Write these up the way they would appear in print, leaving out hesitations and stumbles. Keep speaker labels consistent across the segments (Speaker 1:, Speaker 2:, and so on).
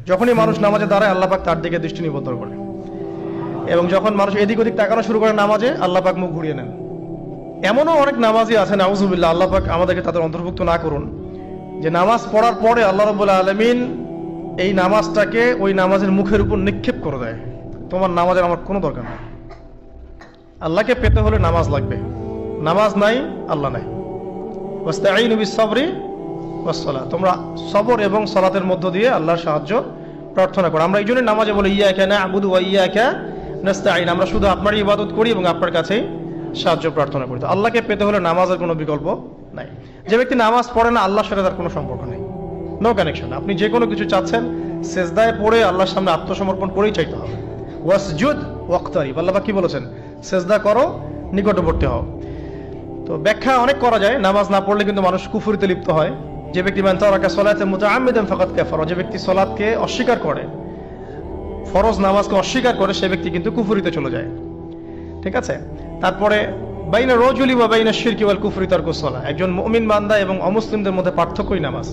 Speaker 1: যখনই মানুষ নামাজে দাঁড়ায় আল্লাহ পাক তার দিকে দৃষ্টি নিবদ্ধ করে, এবং যখন মানুষ এদিক ওদিক তাকানো শুরু করে নামাজে, আল্লাহ পাক মুখ ঘুরিয়ে নেন। এমনও অনেক নামাজি আছে, নাউজুবিল্লাহ, আল্লাহ পাক আমাদেরকে তাদের অন্তর্ভুক্ত না করুন, যে নামাজ পড়ার পরে আল্লাহ রাব্বুল আলামিন এই নামাজটাকে ওই নামাজের মুখের উপর নিক্ষেপ করে দেয়। তোমার নামাজের আমার কোনো দরকার নেই। আল্লাহকে পেতে হলে নামাজ লাগবে, নামাজ নাই আল্লাহ নাই। ওয়াস্তাঈনু বিস-সাবরি ওয়াস-সালাহ, তোমরা সবর এবং সালাতের মধ্য দিয়ে আল্লাহর সাহায্য প্রার্থনা করো। আমরা এই জন্য নামাজে বলি ইয়াকা না'বুদু ওয়া ইয়াকা নাস্তাঈন, আমরা শুধু আপনারই ইবাদত করি এবং আপনার কাছেই সাহায্য প্রার্থনা করি। তো আল্লাহকে পেতে হলে নামাজের কোনো বিকল্প নাই। যে ব্যক্তি নামাজ পড়ে না, আল্লাহর সাথে তার কোনো সম্পর্ক নেই, নো কানেকশন। আপনি যে কোনো কিছু চাচ্ছেন, সেজদায় পড়ে আল্লাহর সামনে আত্মসমর্পণ করেই চাইতে হবে। ওয়াসজুদ ওয়াক্তারিব, আল্লাহ কি বলেছেন? সেজদা করো, নিকটবর্তী হও। তো ব্যাখ্যা অনেক করা যায়। নামাজ না পড়লে কিন্তু মানুষ কুফরিতে লিপ্ত হয়। যে ব্যক্তি মান তারাকা সালাতান মুতাআম্মিদান ফাকাদ কাফারা, যে ব্যক্তি সালাতকে অস্বীকার করে, ফরজ নামাজকে অস্বীকার করে, সে ব্যক্তি কিন্তু কুফরিতে চলে যায়। ঠিক আছে। তারপরে বাইনা রাজুলি ওয়া বাইনা শিরকি ওয়াল কুফরি তারকুস সালাহ, একজন মুমিন বান্দা এবং অমুসলিমদের মধ্যে পার্থক্যই নামাজ।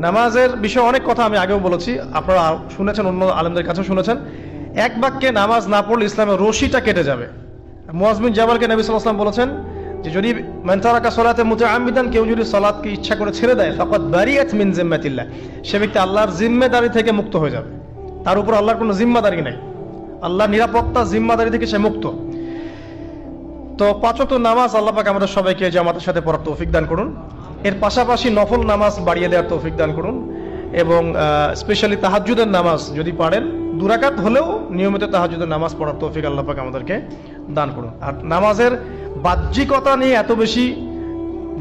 Speaker 1: নামাজের বিষয়ে অনেক কথা আমি আগেও বলেছি, আপনারা শুনেছেন, অন্য আলেমদের কাছেও শুনেছেন। এক বাক্যে নামাজ না পড়লে ইসলামের রশিটা কেটে যাবে। মুআয বিন জাবালকে নবী সাল্লাল্লাহু আলাইহি ওয়াসাল্লাম বলেছেন যে যদি মান তারাকা সালাতান মুতাআম্মিদান, কেউ যদি সালাতকে ইচ্ছা করে ছেড়ে দেয়, ফাকাদ বারিয়াত মিন জিম্মাতিল্লাহ, সে ব্যক্তি আল্লাহর জিম্মেদারি থেকে মুক্ত হয়ে যাবে। তার উপর আল্লাহর কোনো জিম্মাদারি নাই, আল্লাহর নিরাপত্তা জিম্মাদারি থেকে সে মুক্ত। তো পাঁচ ওয়াক্ত নামাজ আল্লাহ পাক আমাদের সবাইকে জামাতের সাথে পড়ার তৌফিক দান করুন। এর পাশাপাশি নফল নামাজ বাড়িয়ে দেওয়ার তৌফিক দান করুন, এবং স্পেশালি তাহাজ্জুদের নামাজ যদি পারেন, 2 রাকাত হলেও নিয়মিত তাহাজ্জুদের নামাজ পড়ার তৌফিক আল্লাহ পাক আমাদেরকে দান করুন। আর নামাজের বাহ্যিকতা নিয়ে এত বেশি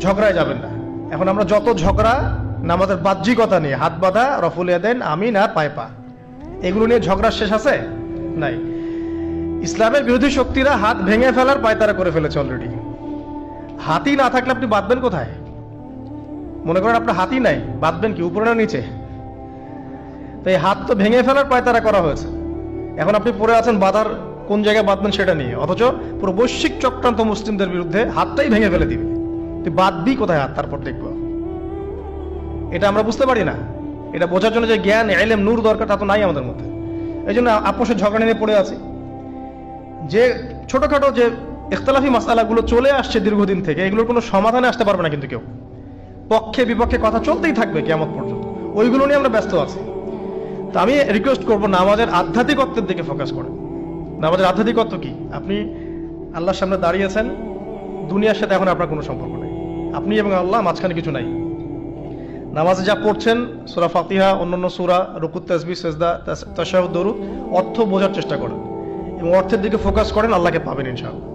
Speaker 1: ঝগড়ায় যাবেন না। এখন আমরা যত ঝগড়া নামাজের বাহ্যিকতা নিয়ে, হাত বাঁধা, রফুল ইয়াদাইন, আমিন আর পায়ে পা, এগুলো নিয়ে ঝগড়া শেষ আছে? নাই। ইসলামের বিরোধী শক্তিরা হাত ভেঙে ফেলার পায়তারা করে ফেলেছে অলরেডি। হাতই না থাকলে আপনি বাঁধবেন কোথায়? মনে করেন আপনার হাতই নাই, বাঁধবেন কি উপরে না নিচে? তো এই হাত তো ভেঙে ফেলার পায়তারা করা হয়েছে। এখন আপনি পড়ে আছেন বাঁধার কোন জায়গায় বাঁধবেন সেটা নিয়ে, অথচ পুরো বৈশ্বিক চক্রান্ত মুসলিমদের বিরুদ্ধে হাতটাই ভেঙে ফেলে দিবে। তুই বাঁধবি কোথায় হাত? তারপর দেখবো। এটা আমরা বুঝতে পারি না। এটা বোঝার জন্য যে জ্ঞান, ইলম, নূর দরকার, তা তো নাই আমাদের মধ্যে। এই জন্য আপোষের ঝগড়া নিয়ে পড়ে আছি। যে ছোটখাটো যে ইখতিলাফি মাসআলাগুলো চলে আসছে দীর্ঘদিন থেকে, এগুলোর কোনো সমাধানে আসতে পারবে না কিন্তু কেউ। পক্ষে বিপক্ষে কথা চলতেই থাকবে কিয়ামত পর্যন্ত, ওইগুলো নিয়ে আমরা ব্যস্ত আছি। তো আমি রিকোয়েস্ট করবো, নামাজের আধ্যাত্মিকত্বের দিকে ফোকাস করেন। নামাজের আধ্যাত্মিকত্ব কি? আপনি আল্লাহর সামনে দাঁড়িয়েছেন, দুনিয়ার সাথে এখন আপনার কোনো সম্পর্ক নেই, আপনি এবং আল্লাহ, মাঝখানে কিছু নাই। নামাজে যা পড়ছেন, সূরা ফাতিহা, অন্যান্য সূরা, রুকু, তাসবিহ, সিজদা, তাশাহুদ, দরুদ, অর্থ বোঝার চেষ্টা করেন এবং অর্থের দিকে ফোকাস করেন, আল্লাহকে পাবেন ইনশাআল্লাহ।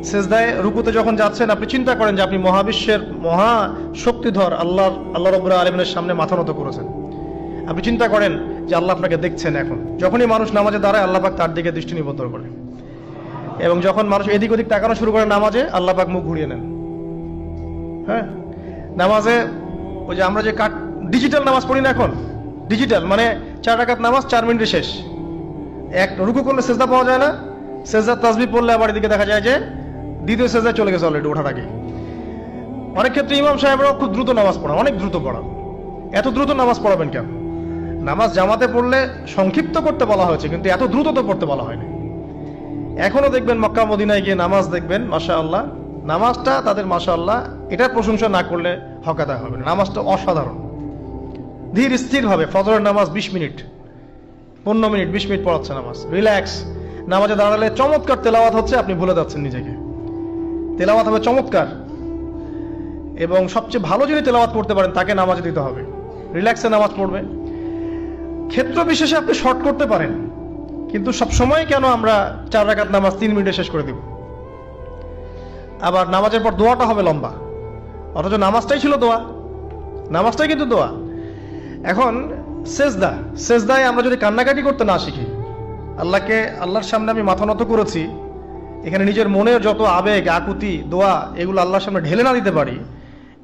Speaker 1: সিজদায়, রুকুতে যখন যাচ্ছেন, আপনি চিন্তা করেন যে আপনি মহাবিশ্বের মহা শক্তিধর আল্লাহ রাব্বুল আলামিনের সামনে মাথা নত করেছেন। আপনি চিন্তা করেন যে আল্লাহ আপনাকে দেখছেন। এখন যখনই মানুষ নামাজে দাঁড়ায়, আল্লাহ পাক তার দিকে দৃষ্টি নিবদ্ধ করে, এবং যখন মানুষ এদিক ওদিক তাকানো শুরু করে নামাজে, আল্লাহ পাক মুখ ঘুরিয়ে নেন। হ্যাঁ, নামাজে ওই যে আমরা যে ডিজিটাল নামাজ পড়ি না, এখন ডিজিটাল মানে 4 রাকাত নামাজ 4 মিনিটে শেষ। এক রুকু করলে সেজদা পাওয়া যায় না, সেজদার তাসবিহ পড়লে আবার এদিকে দেখা যায় যে দ্বিতীয় সেজদায় চলে গেছে অলরেডি ওঠার আগে। অনেক ক্ষেত্রে ইমাম সাহেবরাও খুব দ্রুত নামাজ পড়ান, অনেক দ্রুত পড়ান। এত দ্রুত নামাজ পড়াবেন কেন? নামাজ জামাতে পড়লে সংক্ষিপ্ত করতে বলা হয়েছে, কিন্তু এত দ্রুত তো পড়তে বলা হয়নি। এখনো দেখবেন মক্কা মদিনায় গিয়ে নামাজ দেখবেন, মাশাআল্লাহ, নামাজটা তাদের মাশাআল্লাহ, এটার প্রশংসা না করলে হক আদায় হবে না। নামাজটা অসাধারণ, ধীর স্থির ভাবে। ফজরের নামাজ 20 মিনিট, 15 মিনিট, 20 মিনিট পড়াচ্ছে নামাজ, রিল্যাক্স। নামাজে দাঁড়ালে চমৎকার তেলাওয়াত হচ্ছে, আপনি ভুলে যাচ্ছেন নিজেকে। তেলাওয়াত হবে চমৎকার, এবং সবচেয়ে ভালো যিনি তেলাওয়াত করতে পারেন তাকে নামাজে দিতে হবে। রিল্যাক্সে নামাজ পড়বে। ক্ষেত্র বিশেষে আপনি শর্ট করতে পারেন, কিন্তু সব সময় কেন আমরা 4 রাকাত নামাজ 3 মিনিটে শেষ করে দিব? আবার নামাজের পর দোয়াটা হবে লম্বা, অথচ নামাজটাই ছিল দোয়া, নামাজটাই কিন্তু দোয়া। এখন সেজদায় আমরা যদি কান্নাকাটি করতে না শিখি, আল্লাহর সামনে আমি মাথা নত করেছি, এখানে নিজের মনের যত আবেগ, আকুতি, দোয়া, এগুলো আল্লাহর সামনে ঢেলে না দিতে পারি,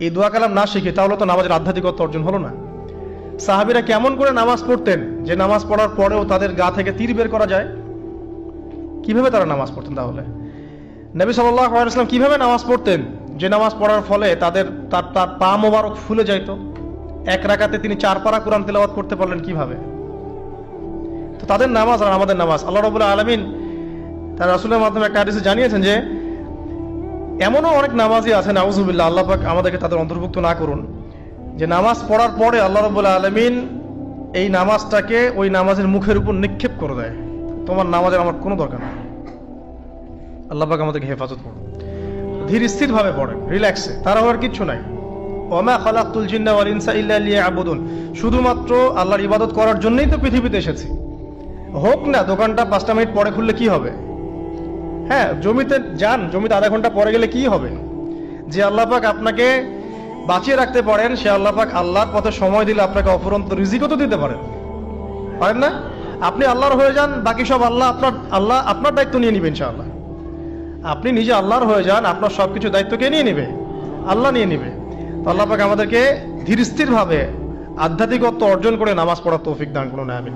Speaker 1: এই দোয়া কালাম না শিখি, তাহলে তো নামাজের আধ্যাত্মিকতা অর্জন হলো না। সাহাবীরা কেমন করে নামাজ পড়তেন যে নামাজ পড়ার পরেও তাদের গা থেকে তীর বের করা যায়? কিভাবে তারা নামাজ পড়তেন? তাহলে নবী সাল্লাল্লাহু আলাইহি ওয়াসাল্লাম কিভাবে নামাজ পড়তেন যে নামাজ পড়ার ফলে তার পা মোবারক ফুলে যাইত? এক রাকাতে তিনি 4 পারা কোরআন তেলাওয়াত করতে পারলেন কিভাবে? তো তাদের নামাজ আর আমাদের নামাজ, আল্লাহ রাব্বুল আলামিন তার রাসূলের মাধ্যমে একটা হাদিসে জানিয়েছেন যে এমনও অনেক নামাজি আছে, নাউযুবিল্লাহ, আল্লাহ পাক আমাদেরকে তাদের অন্তর্ভুক্ত না করুন, যে নামাজ পড়ার পরে আল্লাহ রাব্বুল আলামিন এই নামাজটাকে ওই নামাজের মুখের উপর নিক্ষেপ করে দেয়, তোমার নামাজের আমার কোনো দরকার নেই। আল্লাহ পাক আমাদেরকে হেফাজত করুন। ধীর স্থির ভাবে পড়েন, রিল্যাক্সে, তারা হওয়ার কিচ্ছু নাই। ওমা খালাকতুল জিন্না ওয়াল ইনসা ইল্লা লিয়াবুদুন, শুধুমাত্র আল্লাহর ইবাদত করার জন্যই তো পৃথিবীতে এসেছি। হোক না দোকানটা 5টা মিনিট পরে খুললে কি হবে? হ্যাঁ, জমিতে যান, জমিতে আধা ঘন্টা পরে গেলে কি হবে? যে আল্লাহ পাক আপনাকে বাঁচিয়ে রাখতে পারেন, সে আল্লাহ পাক আল্লাহর পথে সময় দিলে আপনাকে অফুরন্ত রিজিকও তো দিতে পারেন, পারেন না? আপনি আল্লাহর হয়ে যান, বাকি সব আল্লাহ আপনার দায়িত্ব নিয়ে নিবে ইনশাআল্লাহ। আপনি নিজে আল্লাহর হয়ে যান, আপনার সবকিছু দায়িত্ব কে নিয়ে নিবে? আল্লাহ নিয়ে নিবে। তো আল্লাহ পাক আমাদেরকে ধীর স্থির ভাবে আধ্যাত্মিকত্ব অর্জন করে নামাজ পড়ার তৌফিক দান করুন, আমিন।